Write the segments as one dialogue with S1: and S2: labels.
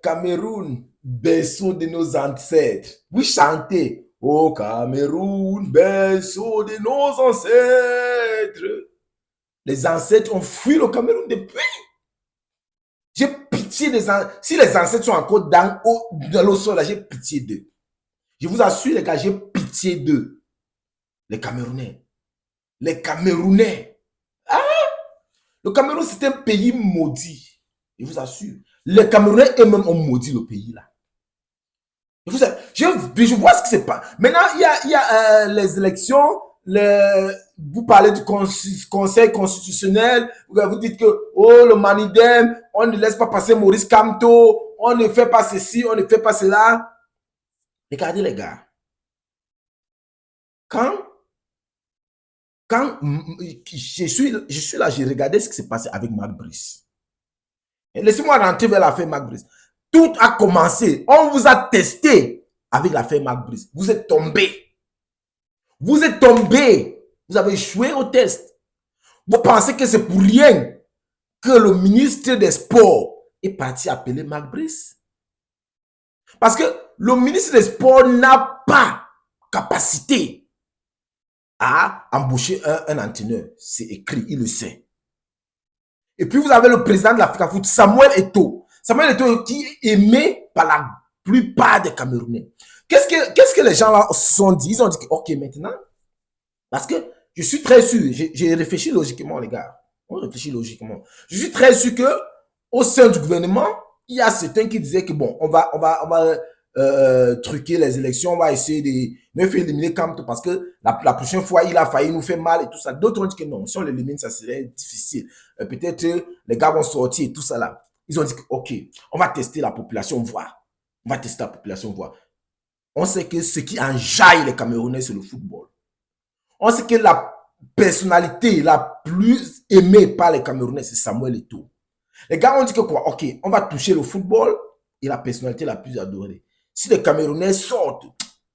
S1: Cameroun, berceau de nos ancêtres. Vous chantez. Au Cameroun, berceau de nos ancêtres. Les ancêtres ont fui le Cameroun depuis. J'ai pitié des ancêtres. Si les ancêtres sont encore dans le sol, j'ai pitié d'eux. Je vous assure, les gars, j'ai pitié d'eux. Les Camerounais. Les Camerounais. Ah, le Cameroun, c'est un pays maudit. Je vous assure. Les Camerounais eux-mêmes ont maudit le pays là. Je vois ce qui se passe. Maintenant, il y a les élections. Vous parlez du conseil constitutionnel. Vous dites que oh, le Manidem, on ne laisse pas passer Maurice Kamto. On ne fait pas ceci, on ne fait pas cela. Regardez les gars. Quand je suis là, j'ai regardé ce qui s'est passé avec Mac Brice. Laissez-moi rentrer vers l'affaire Mac Brice. Tout a commencé. On vous a testé avec l'affaire Mac Brice. Vous êtes tombé. Vous êtes tombé. Vous avez échoué au test. Vous pensez que c'est pour rien que le ministre des Sports est parti appeler Mac Brice? Parce que le ministre des Sports n'a pas capacité à embaucher un entraîneur. C'est écrit, il le sait. Et puis vous avez le président de l'Africa Foot, Samuel Eto'o. Samuel Eto'o qui est aimé par la plupart des Camerounais. Qu'est-ce que les gens là se sont dit? Ils ont dit, ok, maintenant, parce que je suis très sûr, j'ai réfléchi logiquement, les gars. On réfléchit logiquement. Je suis très sûr que au sein du gouvernement, il y a certains qui disaient que bon, on va truquer les élections, on va essayer de faire éliminer Kamto parce que la prochaine fois, il a failli nous faire mal et tout ça. D'autres ont dit que non, si on l'élimine, ça serait difficile. Peut-être les gars vont sortir et tout ça là. Ils ont dit que, ok, on va tester la population, voir. On va tester la population, voir. On sait que ce qui enjaille les Camerounais, c'est le football. On sait que la personnalité la plus aimée par les Camerounais, c'est Samuel Eto'o. Les gars ont dit que quoi? Ok, on va toucher le football et la personnalité la plus adorée. Si les Camerounais sortent,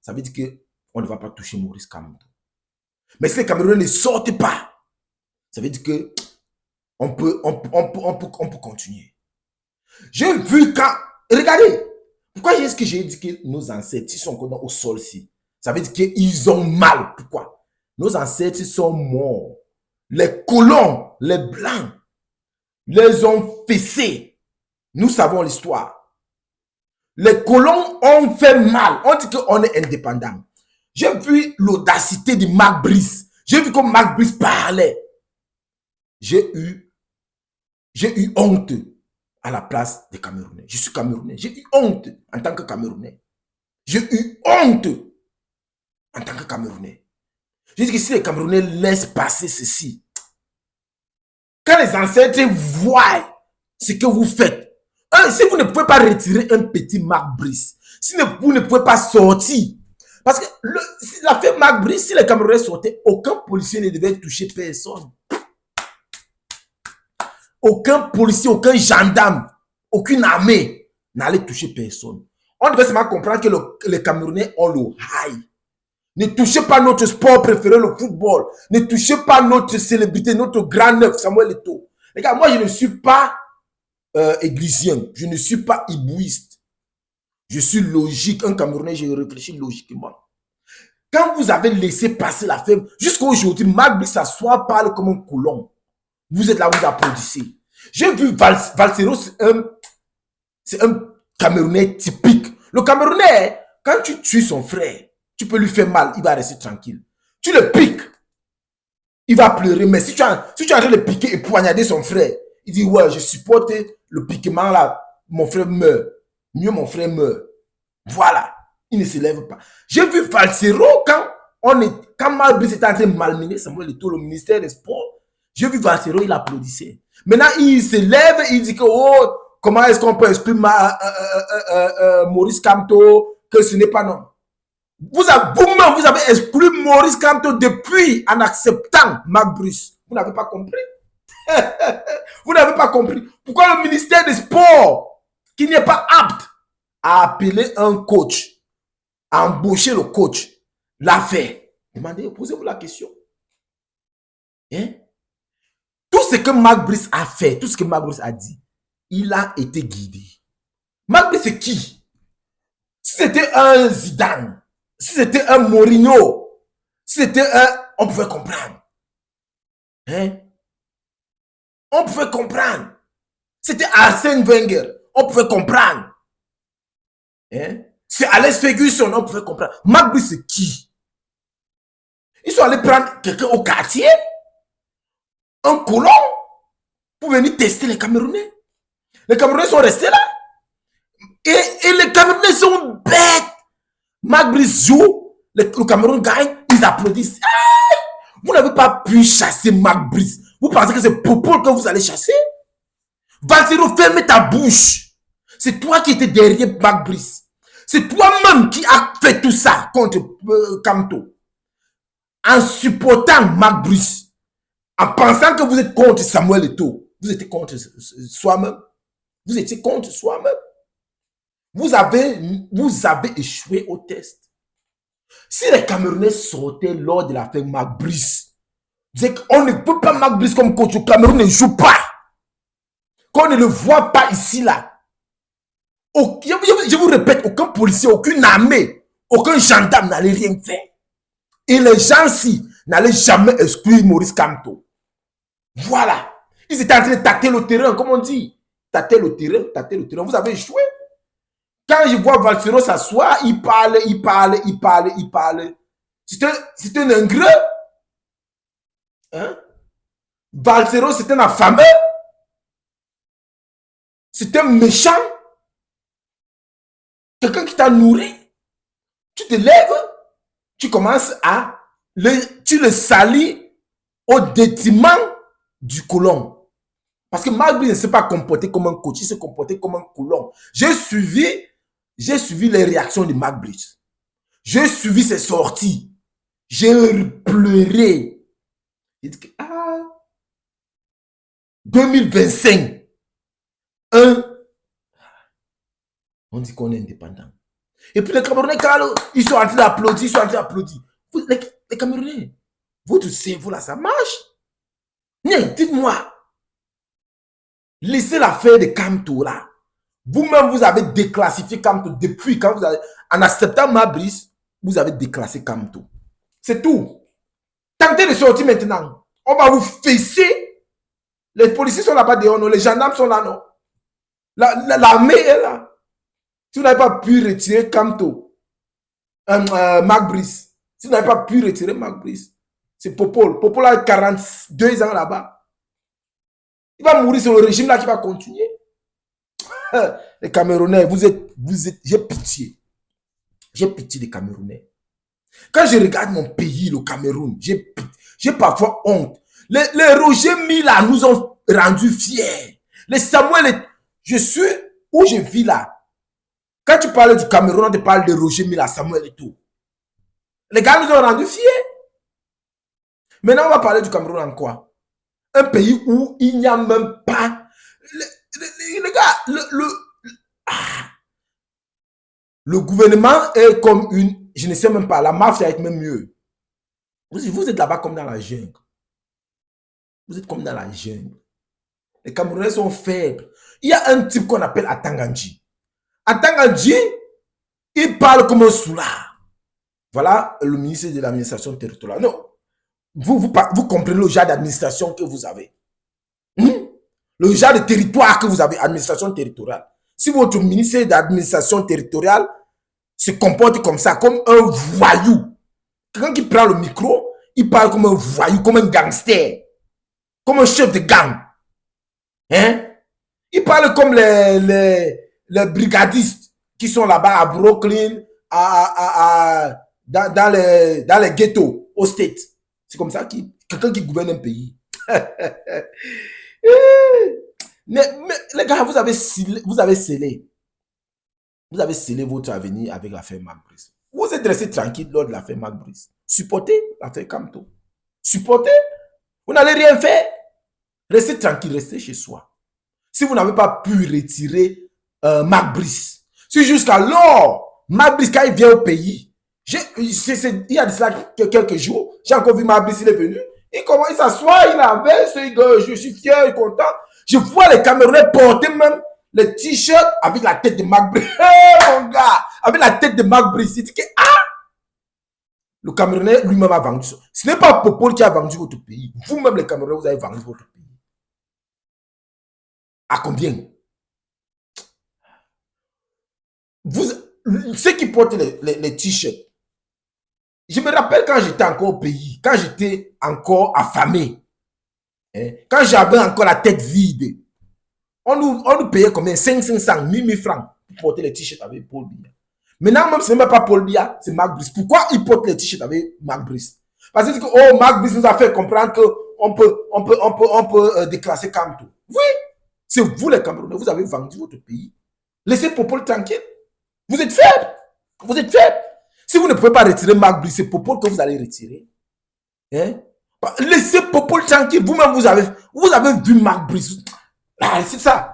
S1: ça veut dire qu'on ne va pas toucher Maurice Kamto. Mais si les Camerounais ne sortent pas, ça veut dire qu'on peut continuer. J'ai vu quand... Regardez, pourquoi est-ce que j'ai dit que nos ancêtres sont au sol ci? Ça veut dire qu'ils ont mal. Pourquoi? Nos ancêtres sont morts. Les colons, les blancs, les ont fessés. Nous savons l'histoire. Les colons ont fait mal. On dit qu'on est indépendant. J'ai vu l'audacité de Mac Brice. J'ai vu comme Mac Brice parlait. J'ai eu honte à la place des Camerounais. Je suis Camerounais. J'ai eu honte en tant que Camerounais. J'ai eu honte en tant que Camerounais. Je dis que si les Camerounais laissent passer ceci, quand les ancêtres voient ce que vous faites, si vous ne pouvez pas retirer un petit Mac Brice, si vous ne pouvez pas sortir, parce que l'affaire Mac Brice, si les Camerounais sortaient, aucun policier ne devait toucher personne. Aucun policier, aucun gendarme, aucune armée n'allait toucher personne. On devait seulement comprendre que les Camerounais ont le high. Ne touchez pas notre sport préféré, le football. Ne touchez pas notre célébrité, notre grand neuf, Samuel Eto'o. Les gars, moi, je ne suis pas églisien. Je ne suis pas hibouiste. Je suis logique. Un Camerounais, je réfléchis logiquement. Quand vous avez laissé passer la femme, jusqu'à aujourd'hui, Mac Brice s'assoit, parle comme un colon. Vous êtes là, vous applaudissez. J'ai vu Valsero, c'est un Camerounais typique. Le Camerounais, quand tu tues son frère, tu peux lui faire mal, il va rester tranquille. Tu le piques, il va pleurer. Mais si tu es en train de piquer et poignarder son frère, il dit, ouais, je supporte le piquement là, mon frère meurt. Mieux mon frère meurt. Voilà, il ne se lève pas. J'ai vu Valsero quand Mac Brice était en train de malmener Samuel Eto'o, le ministère des Sports. J'ai vu Valsero, il applaudissait. Maintenant, il se lève, il dit que, oh, comment est-ce qu'on peut exclure Maurice Kamto, que ce n'est pas non. Vous-même, vous avez exclu Maurice Kamto depuis en acceptant Mac Brice. Vous n'avez pas compris. Vous n'avez pas compris. Pourquoi le ministère des Sports, qui n'est pas apte à appeler un coach, à embaucher le coach, l'a fait? Demandez, posez-vous la question. Hein? Tout ce que Mac Brice a fait, tout ce que Mac Brice a dit, il a été guidé. Mac Brice, c'est qui? Si c'était un Zidane, si c'était un Mourinho, si c'était un... On pouvait comprendre. Hein? On pouvait comprendre. C'était Arsène Wenger. On pouvait comprendre. Hein? C'est Alex Ferguson. On pouvait comprendre. Mac Brice, c'est qui? Ils sont allés prendre quelqu'un au quartier, un colon, pour venir tester les Camerounais. Les Camerounais sont restés là. Et les Camerounais sont bêtes. Mac Brice joue, le Cameroun gagne, ils applaudissent. Hey! Vous n'avez pas pu chasser Mac Brice. Vous pensez que c'est Popol que vous allez chasser? Valsero, ferme ta bouche. C'est toi qui étais derrière Mac Brice. C'est toi-même qui as fait tout ça contre Kamto. En supportant Mac Brice, en pensant que vous êtes contre Samuel Eto'o, vous étiez contre soi-même. Vous étiez contre soi-même. Vous avez échoué au test. Si les Camerounais sortaient lors de l'affaire Mac Brice, on ne peut pas Mac Brice comme coach. Le Cameroun ne joue pas. Qu'on ne le voit pas ici, là. Je vous répète, aucun policier, aucune armée, aucun gendarme n'allait rien faire. Et les gens-ci n'allaient jamais exclure Maurice Kamto. Voilà. Ils étaient en train de tâter le terrain, comme on dit. Tâter le terrain, tâter le terrain. Vous avez échoué. Quand je vois Valsero s'asseoir, il parle. C'est un ingrat. Hein? Valsero, c'est un affamé. C'est un méchant. Quelqu'un qui t'a nourri. Tu te lèves, tu commences à tu le salis au détriment du colon. Parce que Mac Brice ne s'est pas comporté comme un coach, il s'est comporté comme un colon. J'ai suivi les réactions de Mac Brice. J'ai suivi ses sorties. J'ai pleuré. J'ai dit que, 2025, on dit qu'on est indépendant. Et puis les Camerounais, ils sont en train d'applaudir, Les Camerounais, votre cerveau là, ça marche? Non, dites-moi. Laissez l'affaire de Kamto là. Vous-même, vous avez déclassifié Kamto depuis quand vous avez... En acceptant Mac Brice, vous avez déclassé Kamto. C'est tout. Tentez de sortir maintenant. On va vous fesser. Les policiers sont là-bas dehors, non? Les gendarmes sont là, non? L'armée est là. Si vous n'avez pas pu retirer Kamto, Mac Brice, si vous n'avez pas pu retirer Mac Brice, c'est Popol. Popol a 42 ans là-bas. Il va mourir sur le régime là qui va continuer. Les Camerounais, j'ai pitié. J'ai pitié des Camerounais. Quand je regarde mon pays, le Cameroun, j'ai parfois honte. Les Roger Mila nous ont rendus fiers. Les Samuel, je suis où je vis là. Quand tu parles du Cameroun, on te parle de Roger Mila, Samuel et tout. Les gars nous ont rendus fiers. Maintenant, on va parler du Cameroun en quoi? Un pays où il n'y a même pas... Les gars, le gouvernement est comme une... Je ne sais même pas, la mafia est même mieux. Vous êtes là-bas comme dans la jungle. Vous êtes comme dans la jungle. Les Camerounais sont faibles. Il y a un type qu'on appelle Atanganji. Atanganji, il parle comme un soulard. Voilà le ministre de l'administration territoriale. Non. Vous comprenez le genre d'administration que vous avez. Le genre de territoire que vous avez, administration territoriale. Si votre ministre d'administration territoriale se comporte comme ça, comme un voyou, quelqu'un qui prend le micro, il parle comme un voyou, comme un gangster, comme un chef de gang. Hein? Il parle comme les brigadistes qui sont là-bas à Brooklyn, dans les ghettos, aux States. C'est comme ça quelqu'un qui gouverne un pays. mais les gars, vous avez scellé votre avenir avec l'affaire Mac Brice. Vous êtes resté tranquille lors de l'affaire Mac Brice. Supportez l'affaire Kamto. Supportez. Vous n'allez rien faire. Restez tranquille, restez chez soi. Si vous n'avez pas pu retirer Mac Brice, si jusqu'alors, Mac Brice, quand il vient au pays, il y a de cela quelques jours, j'ai encore vu Mac Brice, il est venu, il s'assoit, il avait, je suis fier, content. Je vois les Camerounais porter même les t-shirts avec la tête de Marc Brice. Hey, mon gars, avec la tête de Marc Brice. Il dit que, le Camerounais lui-même a vendu ça. Ce n'est pas Popol qui a vendu votre pays. Vous-même, les Camerounais, vous avez vendu votre pays. À combien? Vous, ceux qui portent les t-shirts, je me rappelle quand j'étais encore au pays, quand j'étais encore affamé, hein, quand j'avais encore la tête vide, on nous payait combien? 500, 1000 francs pour porter les t-shirts avec Paul Biya. Maintenant, même ce n'est même pas Paul Biya, c'est Marc Brice. Pourquoi il porte les t-shirts avec Marc Brice? Parce que oh, Marc Brice nous a fait comprendre qu'on peut déclasser Kamto. Oui, c'est vous les Camerounais, vous avez vendu votre pays. Laissez Popol tranquille. Vous êtes faibles. Vous êtes faibles. Si vous ne pouvez pas retirer Marc Brice, c'est Popol que vous allez retirer. Hein? Laissez Popol tranquille. Vous-même, vous avez vu Marc Brice. Ah, c'est ça.